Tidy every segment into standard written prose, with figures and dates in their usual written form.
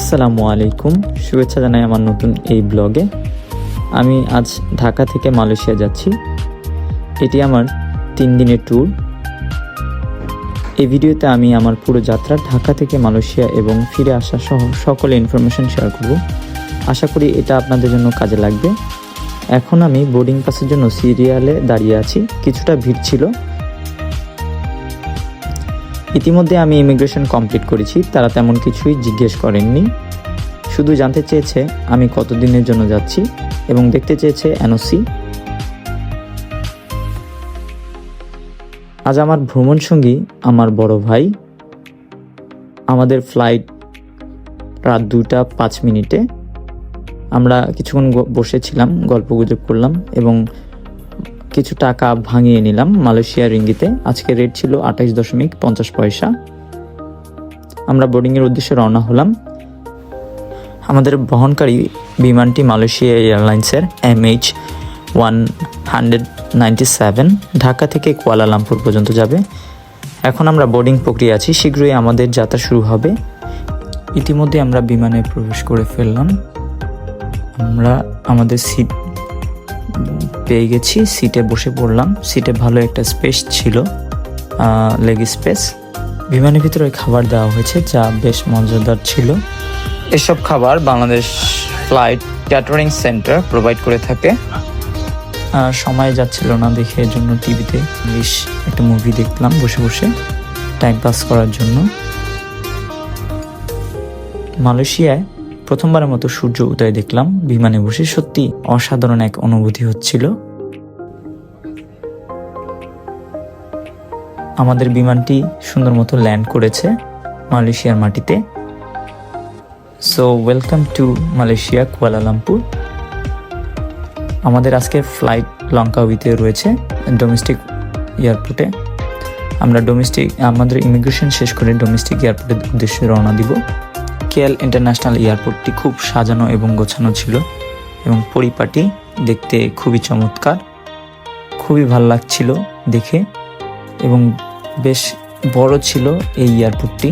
আসসালামু আলাইকুম, শুভেচ্ছা জানাই আমার নতুন এই ব্লগে। আমি আজ ঢাকা থেকে মালয়েশিয়া যাচ্ছি। এটি আমার 3 দিনের ট্যুর। এই ভিডিওতে আমি আমার পুরো যাত্রা ঢাকা থেকে মালয়েশিয়া এবং ফিরে আসা সহ সকল ইনফরমেশন শেয়ার করব। আশা করি এটা আপনাদের জন্য কাজে লাগবে। এখন আমি বোর্ডিং পাসের জন্য সিরিয়ালে দাঁড়িয়ে আছি। কিছুটা ভিড় ছিল। ইতিমধ্যে আমি ইমিগ্রেশন কমপ্লিট করেছি। তারা তেমন কিছুই জিজ্ঞেস করেননি, শুধু জানতে চেয়েছে আমি কতদিনের জন্য যাচ্ছি এবং দেখতে চেয়েছে এনওসি। আজ আমার ভ্রমণ সঙ্গী আমার বড় ভাই। আমাদের ফ্লাইট রাত 2টা 5 মিনিটে। আমরা কিছুক্ষণ বসেছিলাম, গল্পগুজব করলাম এবং কিছু টাকা ভাঙিয়ে নিলাম মালয়েশিয়ার রিঙ্গিতে। আজকে রেট ছিল 28.50 পয়সা। আমরা বোর্ডিংয়ের উদ্দেশ্যে রওনা হলাম। আমাদের বহনকারী বিমানটি মালয়েশিয়া এয়ারলাইন্সের MH197 ঢাকা থেকে কুয়ালালামপুর পর্যন্ত যাবে। এখন আমরা বোর্ডিং প্রক্রিয়া আছি, শীঘ্রই আমাদের যাত্রা শুরু হবে। ইতিমধ্যে আমরা বিমানে প্রবেশ করে ফেললাম। আমরা আমাদের সিট পেয়ে গেছি, সিটে বসে পড়লাম। সিটে ভালো একটা স্পেস ছিল, লেগ স্পেস। বিমানের ভিতরে খাবার দেওয়া হয়েছে যা বেশ মজাদার ছিল। এসব খাবার Bangladesh flight catering centre provide করে থাকে। সময় যাচ্ছিল না দেখে এর জন্য টিভিতে ইংলিশ একটা মুভি দেখলাম বসে বসে টাইম পাস করার জন্য। মালয়েশিয়ায় প্রথমবারের মতো সূর্য উদয় দেখলাম বিমানে বসে। সত্যি অসাধারণ এক অনুভূতি হচ্ছিল। আমাদের বিমানটি সুন্দর মতো ল্যান্ড করেছে মালয়েশিয়ার মাটিতে। So welcome to Malaysia Kuala Lumpur. আমাদের আজকে ফ্লাইট লঙ্কাউইতে রয়েছে ডোমেস্টিক এয়ারপোর্টে। আমরা আমাদের ইমিগ্রেশন শেষ করে ডোমেস্টিক এয়ারপোর্টের উদ্দেশ্যে রওনা দিব। KL ইন্টারন্যাশনাল এয়ারপোর্টটি খুব সাজানো এবং গোছানো ছিল এবং পরিপাটি, দেখতে খুবই চমৎকার। খুবই ভালো লাগছিল দেখে এবং বেশ বড় ছিল এই এয়ারপোর্টটি।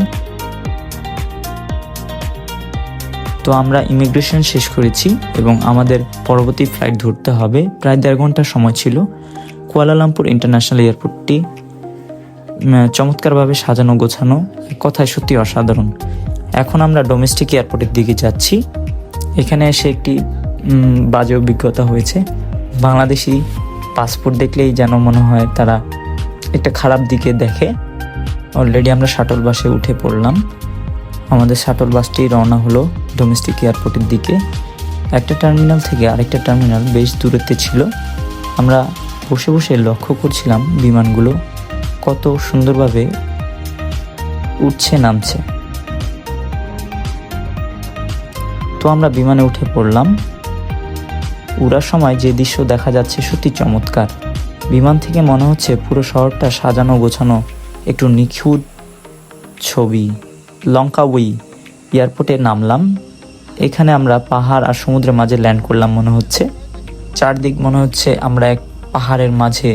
তো আমরা ইমিগ্রেশন শেষ করেছি এবং আমাদের পরবর্তী ফ্লাইট ধরতে হবে। প্রায় 1.5 ঘন্টা সময় ছিল। কুয়ালালামপুর ইন্টারন্যাশনাল এয়ারপোর্টটি চমৎকারভাবে সাজানো গোছানো, কথায় সত্যি অসাধারণ। এখন আমরা ডোমেস্টিক এয়ারপোর্টের দিকে যাচ্ছি। এখানে এসে একটি বাজে অভিজ্ঞতা হয়েছে। বাংলাদেশি পাসপোর্ট দেখলেই যেন মনে হয় তারা একটা খারাপ দিকে দেখে। অলরেডি আমরা শাটল বাসে উঠে পড়লাম। আমাদের শাটল বাসটি রওনা হলো ডোমেস্টিক এয়ারপোর্টের দিকে। একটা টার্মিনাল থেকে আরেকটা টার্মিনাল বেশ দূরত্বে ছিল। আমরা বসে বসে লক্ষ্য করছিলাম বিমানগুলো কত সুন্দরভাবে উঠছে নামছে। তো আমরা বিমানে উঠে পড়লাম। উড়ার সময় যে দৃশ্য দেখা যাচ্ছে সত্যি চমৎকার। বিমান থেকে মনে হচ্ছে পুরো শহরটা সাজানো গোছানো, একটু নিখুঁত ছবি। লঙ্কাউই এয়ারপোর্টে নামলাম। এখানে আমরা পাহাড় আর সমুদ্রের মাঝে ল্যান্ড করলাম মনে হচ্ছে। চারদিক মনে হচ্ছে আমরা এক পাহাড়ের মাঝে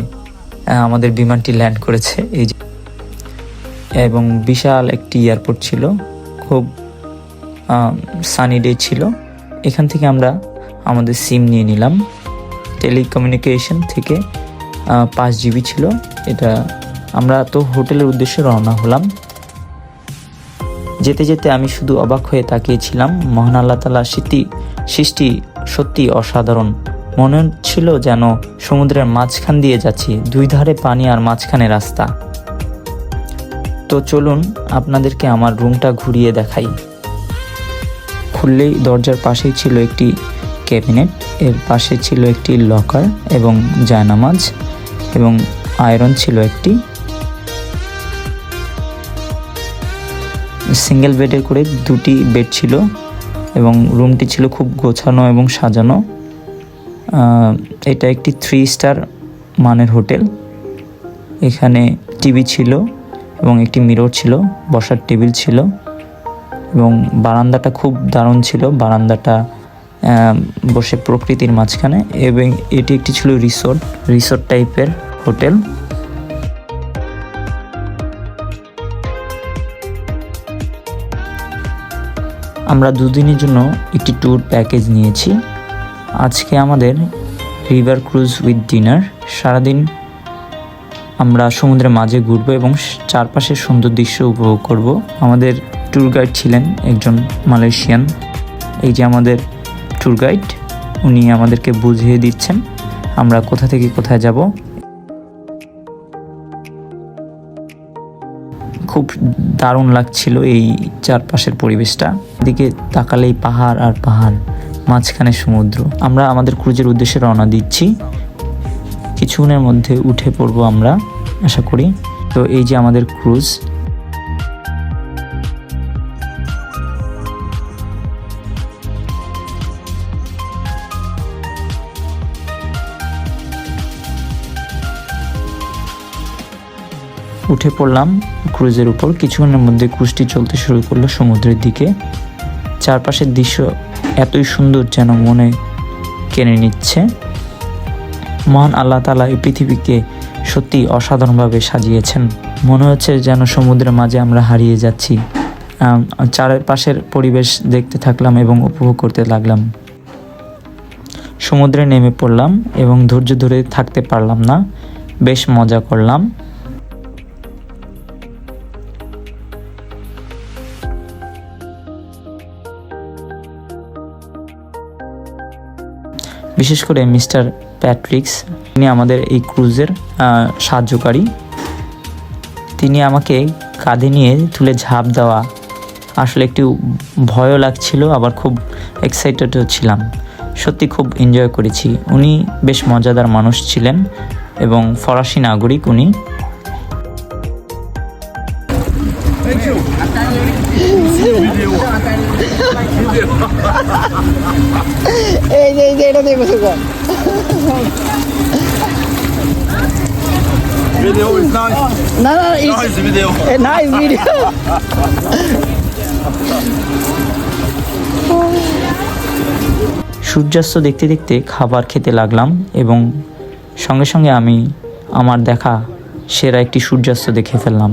আমাদের বিমানটি ল্যান্ড করেছে। এই যে এবং বিশাল একটি এয়ারপোর্ট ছিল, খুব সানি ডে ছিল। এখান থেকে আমরা আমাদের সিম নিয়ে নিলাম। টেলিকমিউনিকেশন থেকে 5 GB ছিল এটা। আমরা তো হোটেলের উদ্দেশ্যে রওনা হলাম। যেতে যেতে আমি শুধু অবাক হয়ে তাকিয়েছিলাম। মহান আল্লাহ তাআলার সৃষ্টি সত্যি অসাধারণ। মনে হচ্ছিল যেন সমুদ্রের মাঝখান দিয়ে যাচ্ছি, 2 ধারে পানি আর মাঝখানে রাস্তা। তো চলুন আপনাদেরকে আমার রুমটা ঘুরিয়ে দেখাই। খুললেই দরজার পাশেই ছিল একটি ক্যাবিনেট, এর পাশে ছিল একটি লকার এবং জায়নামাজ এবং আয়রন ছিল একটি। সিঙ্গেল বেডে করে 2টি বেড ছিল এবং রুমটি ছিল খুব গোছানো এবং সাজানো। এটা একটি 3 স্টার মানের হোটেল। এখানে টিভি ছিল এবং একটি মিরর ছিল, বসার টেবিল ছিল এবং বারান্দাটা খুব দারুণ ছিল। বারান্দাটা বসে প্রকৃতির মাঝখানে। এবং এটি একটি ছিল রিসোর্ট টাইপের হোটেল। আমরা দুদিনের জন্য একটি ট্যুর প্যাকেজ নিয়েছি। আজকে আমাদের রিভার ক্রুজ উইথ ডিনার। সারাদিন আমরা সমুদ্রের মাঝে ঘুরবো এবং চারপাশের সুন্দর দৃশ্য উপভোগ করব। আমাদের ট্যুর গাইড ছিলেন একজন মালয়েশিয়ান। এই যে আমাদের ট্যুর গাইড, উনি আমাদেরকে বুঝিয়ে দিচ্ছেন আমরা কোথা থেকে কোথায় যাব। খুব দারুণ লাগছিল এই চারপাশের পরিবেশটা। এদিকে তাকালেই পাহাড় আর পাহাড়, মাঝখানে সমুদ্র। আমরা আমাদের ক্রুজের উদ্দেশ্যে রওনা দিচ্ছি। কিছুক্ষণের মধ্যে উঠে পড়ব আমরা আশা করি। তো এই যে আমাদের ক্রুজ। উঠে পড়লাম ক্রুজের উপর। কিছুক্ষণের মধ্যে ক্রুজটি চলতে শুরু করলো সমুদ্রের দিকে। চারপাশের দৃশ্য এতই সুন্দর যেন মনে কেড়ে নিচ্ছে। মহান আল্লাহ তাআলা এই পৃথিবীকে সত্যি অসাধারণভাবে সাজিয়েছেন। মনে হচ্ছে যেন সমুদ্রের মাঝে আমরা হারিয়ে যাচ্ছি। চারপাশের পরিবেশ দেখতে থাকলাম এবং উপভোগ করতে লাগলাম। সমুদ্রে নেমে পড়লাম এবং ধৈর্য ধরে থাকতে পারলাম না, বেশ মজা করলাম। বিশেষ করে মিস্টার প্যাট্রিক্স, তিনি আমাদের এই ক্রুজের সাহায্যকারী। তিনি আমাকে কাঁধে নিয়ে তুলে ঝাঁপ দেওয়া, আসলে একটু ভয়ও লাগছিল, আবার খুব এক্সাইটেডও ছিলাম। সত্যি খুব এনজয় করেছি। উনি বেশ মজাদার মানুষ ছিলেন এবং ফরাসি নাগরিক উনি। এটা দেখো Video is nice. না Nice video. Nice video. সূর্যাস্ত দেখতে দেখতে খাবার খেতে লাগলাম এবং সঙ্গে সঙ্গে আমি আমার দেখা সেরা একটি সূর্যাস্ত দেখে ফেললাম।